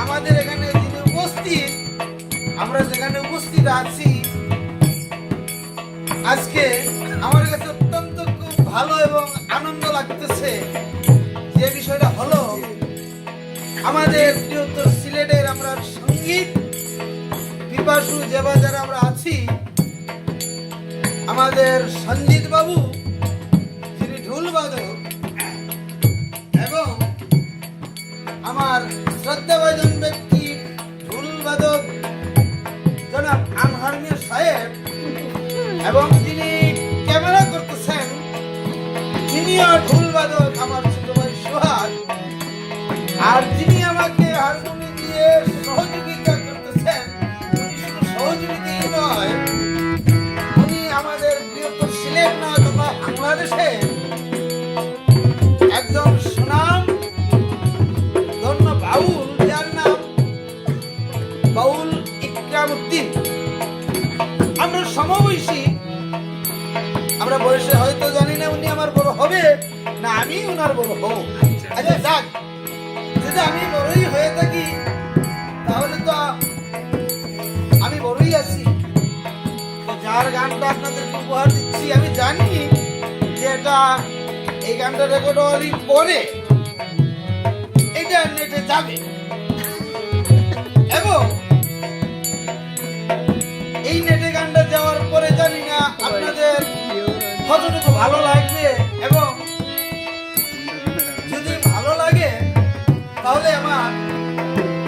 আমাদের এখানে যিনি উপস্থিত, আমরা যেখানে উপস্থিত আছি আজকে আমার কাছে অত্যন্ত খুব ভালো এবং আনন্দ লাগতেছে। যে বিষয়টা হলো আমাদের বৃহত্তর সিলেটের আমরা সঙ্গীত পিপাসু যে বাজারে আমরা আছি, আমাদের সঞ্জিত বাবু যিনি ঢোল বাদক এবং আমার শ্রদ্ধাভাজন ব্যক্তি ঢোল বাদক জনাব আনহার মিয়া সাহেব এবং যিনি ক্যামেরা করতেছেন তিনিও ঢোল বাদক আমার ছোট ভাই সোহাগ, আর যিনি আমাকে হারমোনি দিয়ে সহযোগিতা করতেছেন উনি শুধু সহযোগিতাই নয়, উনি আমাদের বৃহত্তর সিলেট নয় তথা বাংলাদেশে একজন সুনাম ধন্য বাউল, যার নাম বাউল ইকরামউদ্দিন। আমরা সমবয়সী, আমরা বয়সে হয়তো জানি না উনি আমার বড় হবে না আমি উনার বড় হব। আচ্ছা যাক, যদি আমি বড়ই হয়ে থাকি তাহলে তো আমি বড়ই আছি। তো যার গানটা আপনাদেরকে উপহার দিচ্ছি আমি জানি যে এটা এই গানটা রেকর্ড হওয়ার পরে এটা নেটে যাবে এবং এই নেটে গানটা যাওয়ার পরে জানি না আপনাদের কতটুকু ভালো লাগবে, এবং যদি ভালো লাগে তাহলে আমার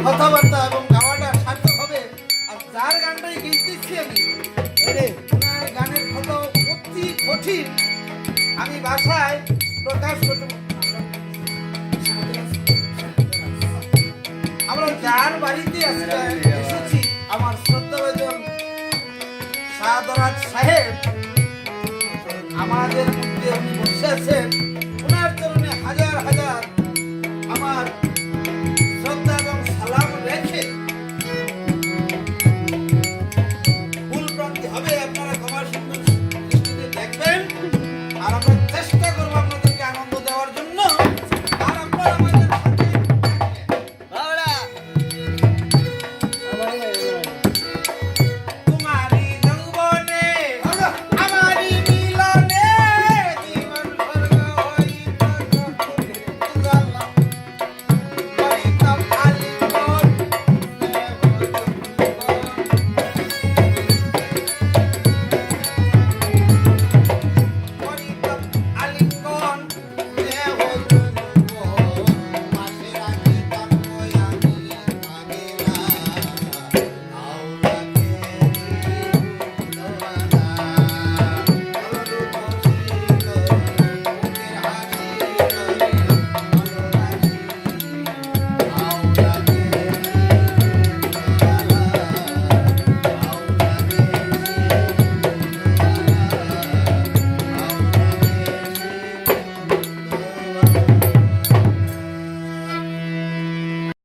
কথাবার্তা এবং গাওয়াটা সার্থক হবে। আর যার গানটাই গেইতেছি আমি ওনার গানের কথা অতি কঠিন, আমি ভাষায় প্রকাশ করতে আমরা যার বাড়িতে এসেছি আমার শ্রদ্ধাভাজন শাহদরাজ সাহেব আমাদের মধ্যে উনি বসে আছেন, ওনার চরণে হাজার হাজার আমার